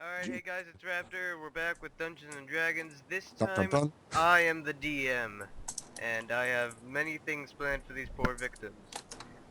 Alright, hey guys, it's Raptor. We're back with Dungeons and Dragons. This Dun, dun, time, dun. I am the DM, and I have many things planned for these poor victims.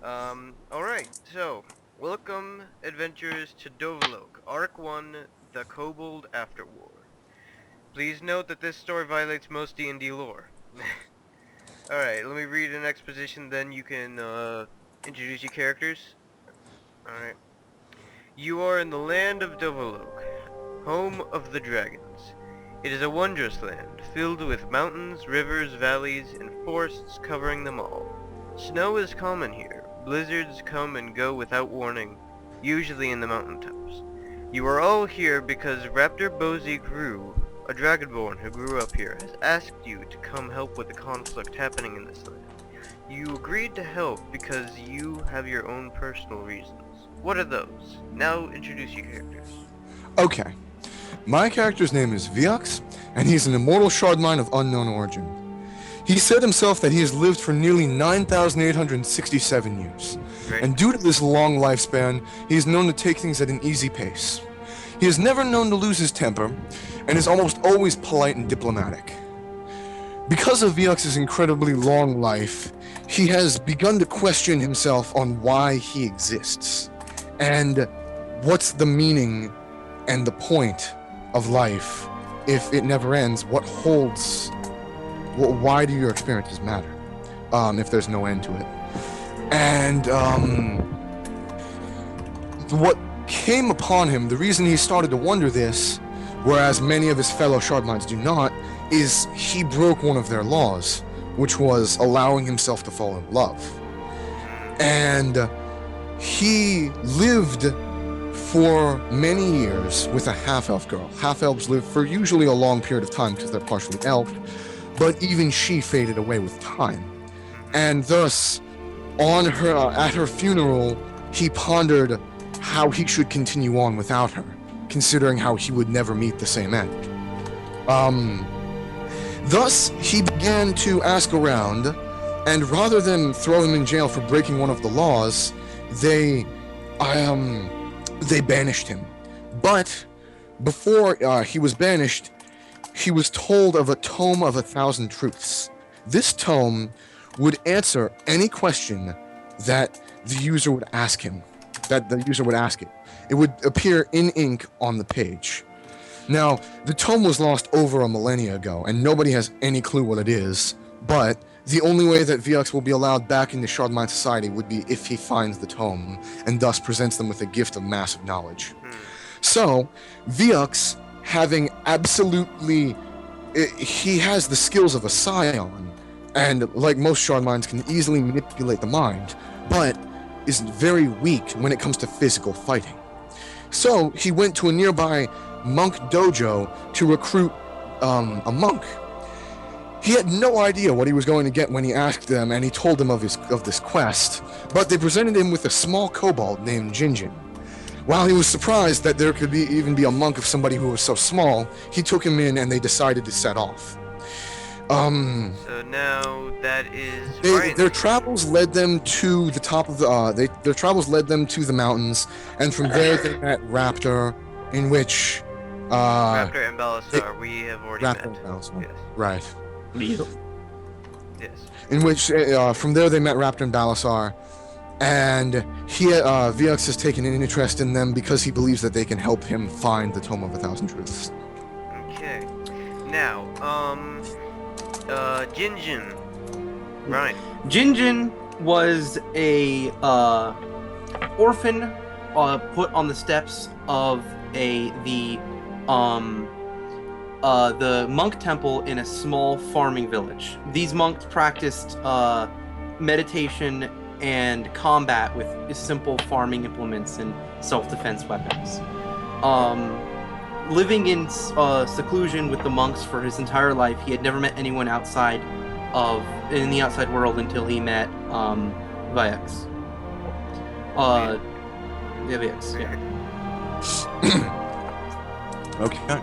Alright, so, welcome, adventurers, to Dovahlok, Arc 1, The Kobold After War. Please note that this story violates most D&D lore. Alright, let me read an exposition, then you can, introduce your characters. Alright. You are in the land of Dovahlok, home of the dragons. It is a wondrous land, filled with mountains, rivers, valleys, and forests covering them all. Snow is common here. Blizzards come and go without warning, usually in the mountaintops. You are all here because Raptor boziik-ru, a dragonborn who grew up here, has asked you to come help with the conflict happening in this land. You agreed to help because you have your own personal reasons. What are those? Now introduce your characters. Okay. My character's name is Viox, and he's an immortal shardmine of unknown origin. He said himself that he has lived for nearly 9,867 years, Great. and due to this long lifespan, he is known to take things at an easy pace. He is never known to lose his temper, and is almost always polite and diplomatic. Because of Viox's incredibly long life, he has begun to question himself on why he exists, and what's the meaning and the point of life if it never ends. What holds, why do your experiences matter if there's no end to it? And what came upon him, the reason he started to wonder this, whereas many of his fellow shardmines do not, is he broke one of their laws, which was allowing himself to fall in love. And he lived for many years with a half-elf girl. Half-elves live for usually a long period of time because they're partially elf, but even she faded away with time. And thus, on her at her funeral, he pondered how he should continue on without her, considering how he would never meet the same end. Thus, he began to ask around, and rather than throw him in jail for breaking one of the laws, they banished him. But before he was banished, he was told of a tome of 1,000 truths. This tome would answer any question that the user would ask him, that the user would ask it. It would appear in ink on the page. Now, the tome was lost over a millennia ago, and nobody has any clue what it is, but the only way that Viox will be allowed back into Shardmine society would be if he finds the tome, and thus presents them with a gift of massive knowledge. So, Viox, having absolutely... he has the skills of a scion, and like most Shardmines can easily manipulate the mind, but is very weak when it comes to physical fighting. So, he went to a nearby monk dojo to recruit a monk. He had no idea what he was going to get when he asked them, and he told them of this quest, but they presented him with a small kobold named Jinjin. While he was surprised that there could even be a monk of somebody who was so small, he took him in and they decided to set off. So now that is their travels led them to the top of the their travels led them to the mountains, and from there they met Raptor, in which Raptor and Balasar we have already Raptor met. and Balasar. Yes. Right. Yes. In which from there they met Raptor and Balasar, and Viox has taken an interest in them because he believes that they can help him find the Tome of 1,000 Truths. Okay. Now, Jinjin. Right. Jinjin was a orphan put on the steps of the monk temple in a small farming village. These monks practiced meditation and combat with simple farming implements and self-defense weapons. Living in seclusion with the monks for his entire life, he had never met anyone in the outside world until he met Viox. Viox, yeah. Okay.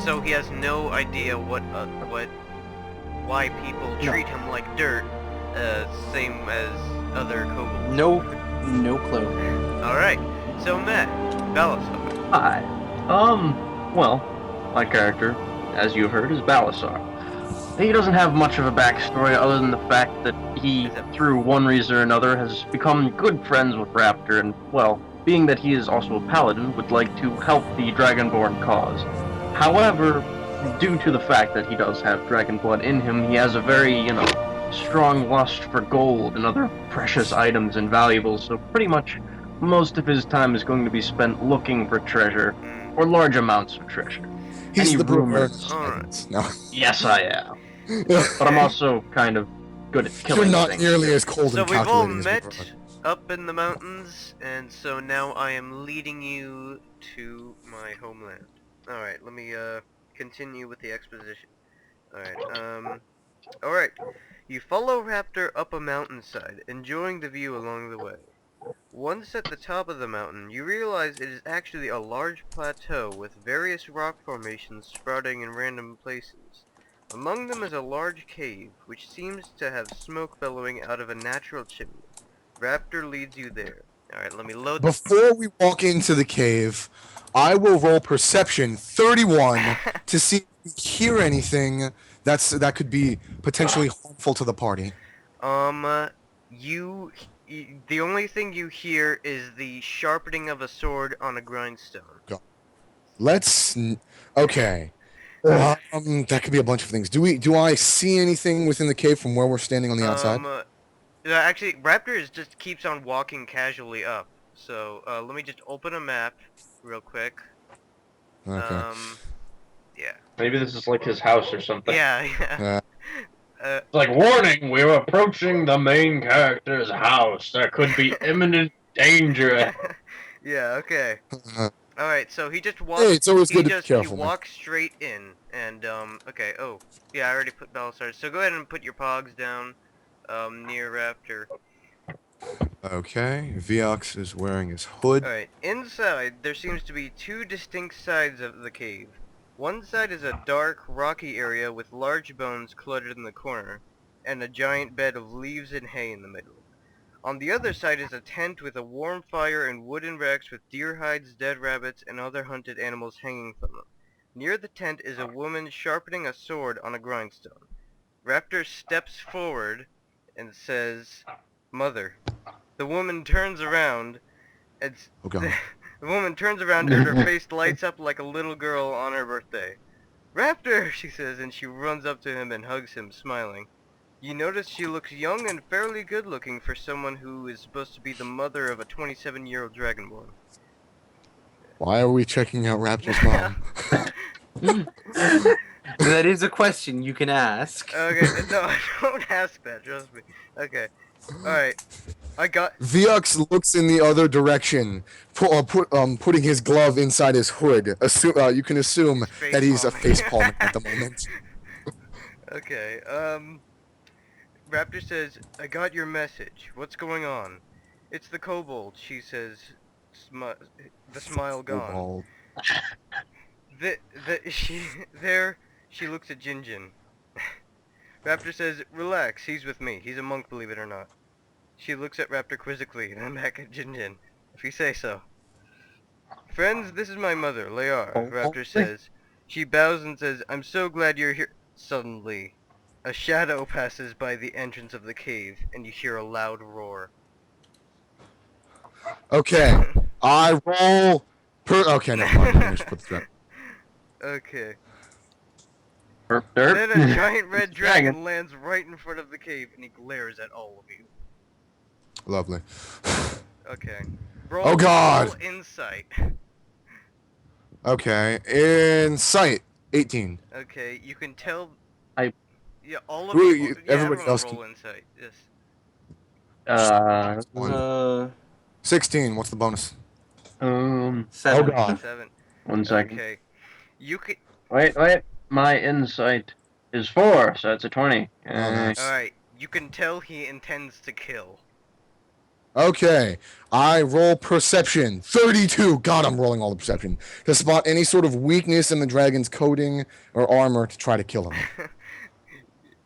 So he has no idea why people treat him like dirt, same as other kobolds. No clue. All right. So Matt, Balasar. Hi. Well, my character, as you heard, is Balasar. He doesn't have much of a backstory other than the fact that he, through one reason or another, has become good friends with Raptor, and, well, being that he is also a paladin, would like to help the Dragonborn cause. However, due to the fact that he does have dragon blood in him, he has a very, strong lust for gold and other precious items and valuables, so pretty much most of his time is going to be spent looking for treasure, or large amounts of treasure. He's Any the rumors? Alright. No. Yes, I am. But I'm also kind of good at You're killing not things. nearly as cold So and we've all calculating as met we up in the mountains, and so now I am leading you to my homeland. Alright, let me continue with the exposition. Alright. You follow Raptor up a mountainside, enjoying the view along the way. Once at the top of the mountain, you realize it is actually a large plateau with various rock formations sprouting in random places. Among them is a large cave, which seems to have smoke billowing out of a natural chimney. Raptor leads you there. Alright, let me load the... Before we walk into the cave, I will roll perception 31 to see if we hear anything that could be potentially harmful to the party. You... The only thing you hear is the sharpening of a sword on a grindstone. Let's okay. That could be a bunch of things. Do I see anything within the cave from where we're standing on the outside? Actually, Raptor just keeps on walking casually up. So, let me just open a map real quick. Okay. Yeah. Maybe this is like his house or something. Yeah, yeah. It's like, warning, we're approaching the main character's house. There could be imminent danger. Yeah, okay. Alright, so he just walks... Hey, it's always good to be He careful, man. walks straight in, and, okay, oh. Yeah, I already put Balasar. So go ahead and put your pogs down, near Raptor. Okay, Viox is wearing his hood. Alright, inside, there seems to be two distinct sides of the cave. One side is a dark, rocky area with large bones cluttered in the corner, and a giant bed of leaves and hay in the middle. On the other side is a tent with a warm fire and wooden racks with deer hides, dead rabbits, and other hunted animals hanging from them. Near the tent is a woman sharpening a sword on a grindstone. Raptor steps forward and says, "Mother." The woman turns around and Oh god. the woman turns around and her face lights up like a little girl on her birthday. "Raptor," she says, and she runs up to him and hugs him, smiling. You notice she looks young and fairly good looking for someone who is supposed to be the mother of a 27-year-old dragonborn. Why are we checking out Raptor's mom? That is a question you can ask. Okay, no, don't ask that, trust me. Okay, alright. I got... Viox looks in the other direction, putting his glove inside his hood. You can assume that he's a facepalm at the moment. Okay, Raptor says, "I got your message. What's going on?" "It's the kobold," she says, the smile gone. She looks at Jinjin. Raptor says, "Relax, he's with me. He's a monk, believe it or not." She looks at Raptor quizzically, and then back at Jinjin. "If you say so." "Friends, this is my mother, Layar," Raptor says. She bows and says, "I'm so glad you're here." Suddenly, a shadow passes by the entrance of the cave, and you hear a loud roar. Okay, I roll okay, never mind. Let me just put the threat. Okay. Derp, derp. Then a giant red dragon lands right in front of the cave, and he glares at all of you. Lovely. Okay. Oh god! Roll insight. Okay, insight 18. Okay, you can tell... Yeah, all of Who- you... Yeah, everybody everyone else roll can- insight, yes. 16. What's the bonus? 7. Oh god. 7. 1 second. Okay. You could... Wait. My insight is 4, so it's a 20. nice. Alright, you can tell he intends to kill. Okay, I roll perception 32. God, I'm rolling all the perception to spot any sort of weakness in the dragon's coating or armor to try to kill him.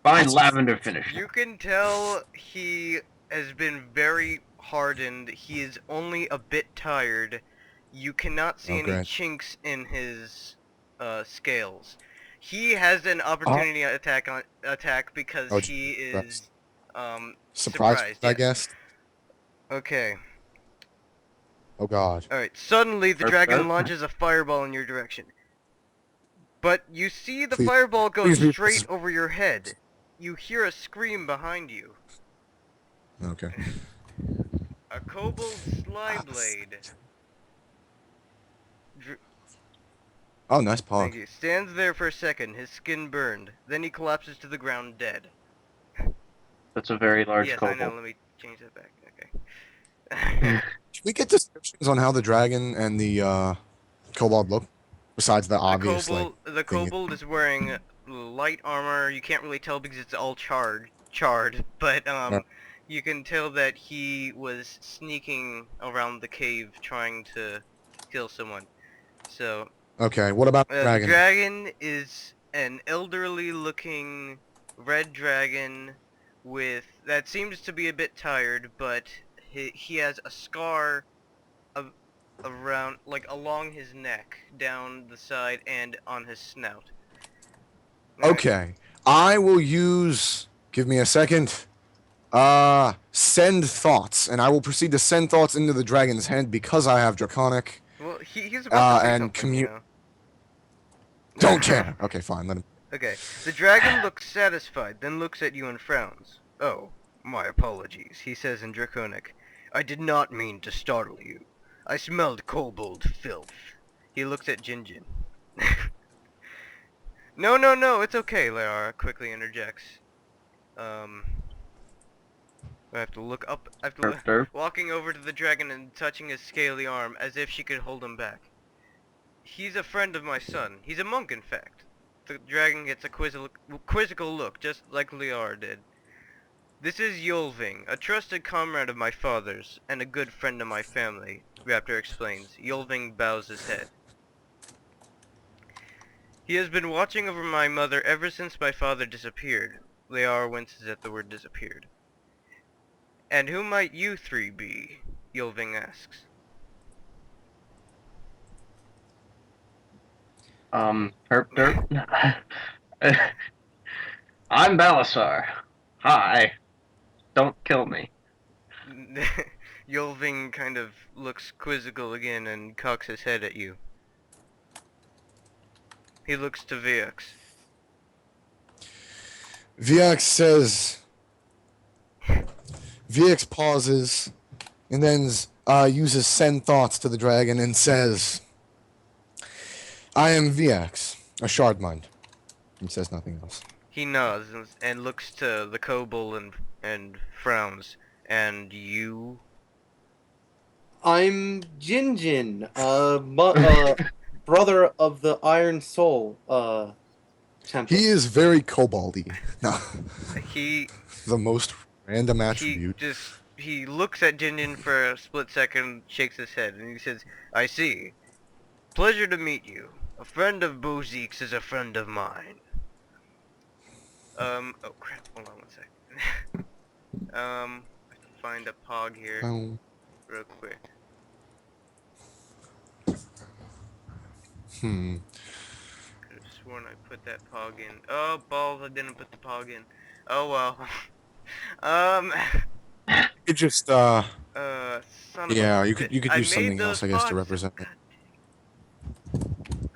Find lavender finish. You can tell he has been very hardened. He is only a bit tired, You cannot see Oh, any great. chinks in his scales. He has an Oh, opportunity attack because oh, he surprised. is Surprised, surprised. I Yes. guess. Okay. Oh God. All right. Suddenly, the Herp, dragon herp. launches a fireball in your direction. But you see the Please, fireball go please be. straight over your head. You hear a scream behind you. Okay. A kobold slyblade. Oh, nice Thank pog. you. Stands there for a second, his skin burned. Then he collapses to the ground dead. That's a very large Yes, I know. kobold. Let me change that back. Okay. Can we get descriptions on how the dragon and the kobold look? Besides the obvious like The thing. kobold is wearing light armor. You can't really tell because it's all charred, but you can tell that he was sneaking around the cave trying to kill someone. So, Okay. What about the the dragon? dragon is an elderly-looking red dragon with that seems to be a bit tired, but he has a scar around, like, along his neck, down the side, and on his snout. Alright. Okay. I will use. Give me a second. Send thoughts, and I will proceed to send thoughts into the dragon's head because I have draconic. Well, he's about to say And something, you commute. know. Don't care. Okay, fine. Let him. Okay. The dragon looks satisfied, then looks at you and frowns. Oh, my apologies, he says in Draconic. I did not mean to startle you. I smelled kobold filth. He looks at Jinjin. No, no, no, it's okay, Lara quickly interjects. I have to look up. I have to Herp, derp. walking over to the dragon and touching his scaly arm as if she could hold him back. He's a friend of my son. He's a monk, in fact. The dragon gets a quizzical look, just like Liar did. This is Yolving, a trusted comrade of my father's, and a good friend of my family, Raptor explains. Yolving bows his head. He has been watching over my mother ever since my father disappeared. Liar winces at the word disappeared. And who might you three be? Yolving asks. Herp, derp. I'm Balasar. Hi. Don't kill me. Yolving kind of looks quizzical again and cocks his head at you. He looks to Vix. Vx says. Vx pauses, and then uses send thoughts to the dragon and says, "I am Vx, a shard mind." He says nothing else. He nods and looks to the kobold and frowns. And you? I'm Jinjin, brother of the Iron Soul, temple. He is very koboldy. No, He the most random attribute. he looks at Jinjin for a split second, shakes his head, and he says, I see. Pleasure to meet you. A friend of boziik's is a friend of mine. Oh crap, hold on one second. I have to find a pog here Oh. real quick. Could have sworn I put that pog in. Oh, balls, I didn't put the pog in. Oh well. It just Son of yeah, a you could I use made something those else, I guess, to pogs. represent it.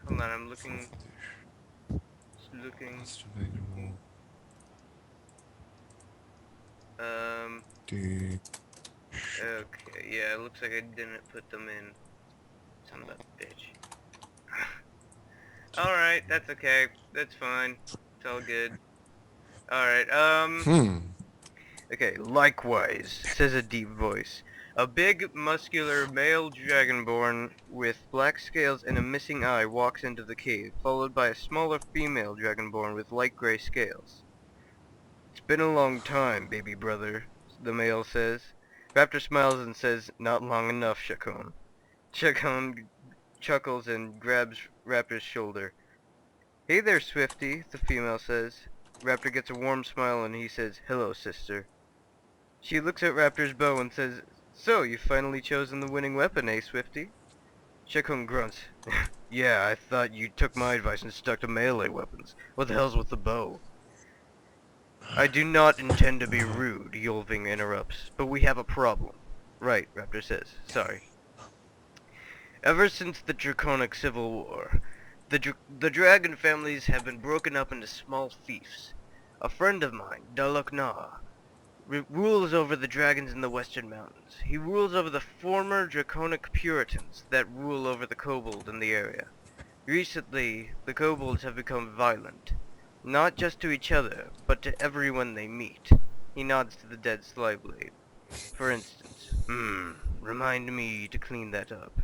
Hold on, I'm looking. Just looking. Dude. Okay, yeah, it looks like I didn't put them in. Son of a bitch. Alright, that's okay. That's fine. It's all good. Alright, okay, likewise, says a deep voice. A big, muscular male dragonborn with black scales and a missing eye walks into the cave, followed by a smaller female dragonborn with light gray scales. It's been a long time, baby brother, the male says. Raptor smiles and says, not long enough, Chacon. Chacon chuckles and grabs Raptor's shoulder. Hey there, Swifty, the female says. Raptor gets a warm smile and he says, hello, sister. She looks at Raptor's bow and says, so, you've finally chosen the winning weapon, eh, Swifty? Shekun grunts. Yeah, I thought you took my advice and stuck to melee weapons. What the hell's with the bow? I do not intend to be rude, Yolving interrupts, but we have a problem. Right, Raptor says. Sorry. Ever since the Draconic Civil War, the dragon families have been broken up into small fiefs. A friend of mine, Dovahlok rules over the dragons in the Western Mountains. He rules over the former Draconic Puritans that rule over the kobold in the area. Recently, the kobolds have become violent. Not just to each other, but to everyone they meet. He nods to the dead slave blade. For instance, remind me to clean that up.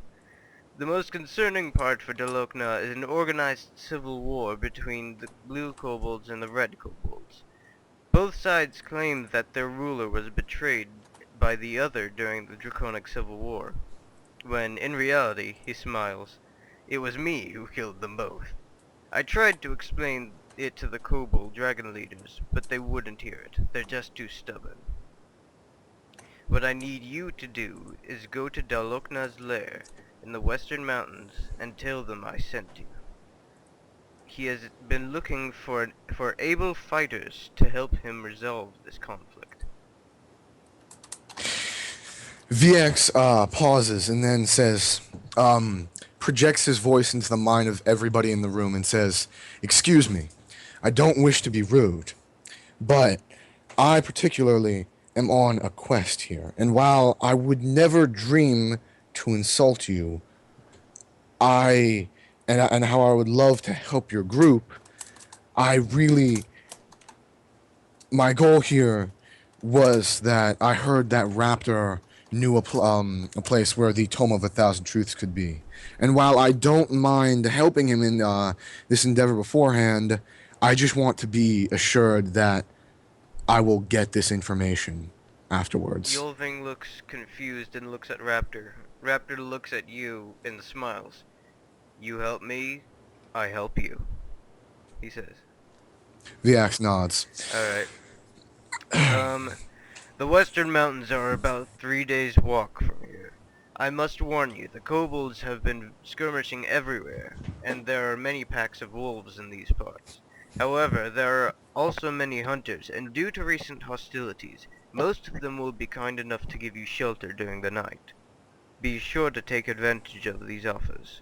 The most concerning part for Dovahlok is an organized civil war between the blue kobolds and the red kobolds. Both sides claim that their ruler was betrayed by the other during the Draconic Civil War, when in reality, he smiles, it was me who killed them both. I tried to explain it to the kobold dragon leaders, but they wouldn't hear it. They're just too stubborn. What I need you to do is go to Dovahlok's lair in the Western Mountains and tell them I sent you. He has been looking for able fighters to help him resolve this conflict. VX pauses and then says, projects his voice into the mind of everybody in the room and says, "Excuse me, I don't wish to be rude, but I particularly am on a quest here, and while I would never dream to insult you, and how I would love to help your group, my goal here was that I heard that Raptor knew a place where the Tome of 1,000 Truths could be. And while I don't mind helping him in this endeavor beforehand, I just want to be assured that I will get this information afterwards." Yolving looks confused and looks at Raptor. Raptor looks at you and smiles. You help me, I help you, he says. VX nods. Alright. The Western Mountains are about 3 days' walk from here. I must warn you, the kobolds have been skirmishing everywhere, and there are many packs of wolves in these parts. However, there are also many hunters, and due to recent hostilities, most of them will be kind enough to give you shelter during the night. Be sure to take advantage of these offers.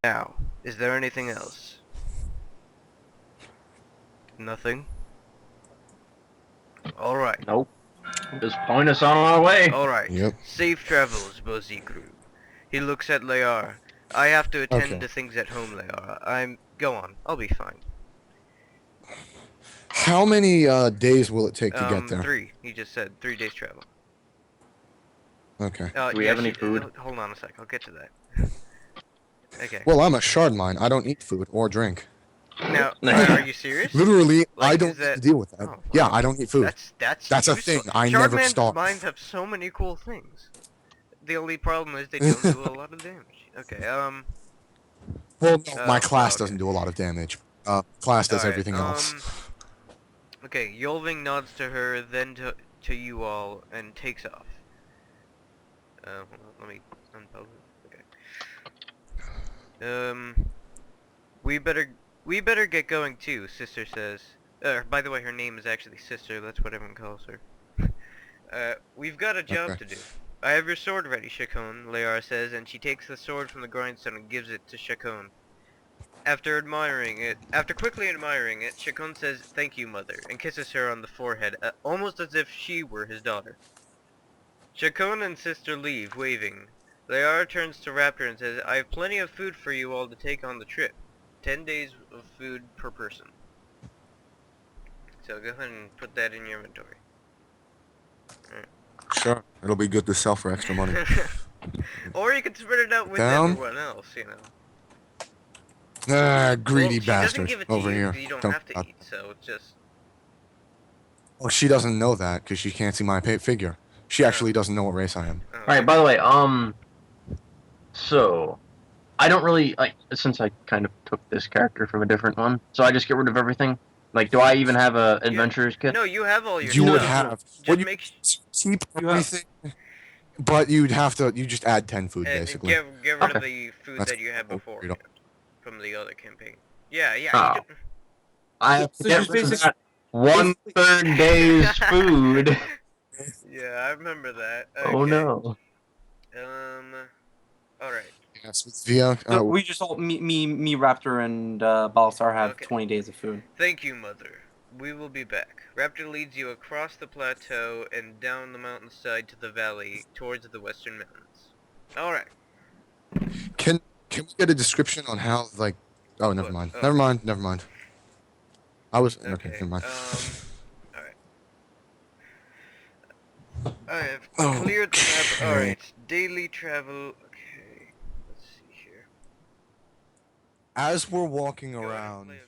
Now, is there anything else? Nothing? Alright. Nope. Just point us on our way. Alright. Yep. Safe travels, boziik-ru. He looks at Layar. I have to attend Okay. to things at home, Layar. Go on. I'll be fine. How many days will it take to get there? 3. He just said 3 days travel. Okay. Do we have any food? Hold on a sec. I'll get to that. Okay. Well, I'm a shard mine. I don't eat food or drink. Now, are you serious? Literally, Like, I don't is need that- to deal with that. Oh, Yeah, wow. I don't eat food. That's That's a useful. thing. I never Shardman's starve. mines have so many cool things. The only problem is they don't do a lot of damage. Okay, Well, no, my class okay. doesn't do a lot of damage. Class does Alright, everything else. Okay, Yolving nods to her, then to you all, and takes off. Hold on, let me unpause it. Okay. We better get going too, Sister says. By the way, her name is actually Sister, that's what everyone calls her. We've got a job to do. I have your sword ready, Shekun, Layar says, and she takes the sword from the grindstone and gives it to Shekun. After quickly admiring it, Shekun says, "Thank you, mother," and kisses her on the forehead, almost as if she were his daughter. Shekun and Sister leave, waving. Layar turns to Raptor and says, "I have plenty of food for you all to take on the trip. 10 days of food per person. So go ahead and put that in your inventory." Sure. It'll be good to sell for extra money. Or you could spread it out with Down. everyone else, you know. Greedy Well, she doesn't bastard give it to over you, here. 'cause you don't Don't- have to eat, so it's just... Well, she doesn't know that because she can't see my figure. She actually doesn't know what race I am. Oh. Alright, by the way, so I don't really like since I kind of took this character from a different one, so I just get rid of everything. Like, do I even have a adventurer's kit? No, you have all your You stuff. would have. Just Well, you make keep You have- everything. But you just add 10 food And basically. get rid of Okay. the food That's that you had cool. beforehand from the other campaign. Yeah, yeah. Oh. You did. I have So to get just rid of basically- that 1/3 day's food. Yeah, I remember that. Okay. Oh no. All right. Yes, it's via. So we just all me, Raptor, and Balasar have Okay. 20 days of food. Thank you, Mother. We will be back. Raptor leads you across the plateau and down the mountainside to the valley towards the western mountains. All right. Can we get a description on how like? Oh, never What? mind. Oh. Never mind. I was okay. Okay. Never mind. All right. I have Oh, cleared the map. okay. All right. Daily travel. Okay. Let's see here. As we're walking Go ahead and around. play a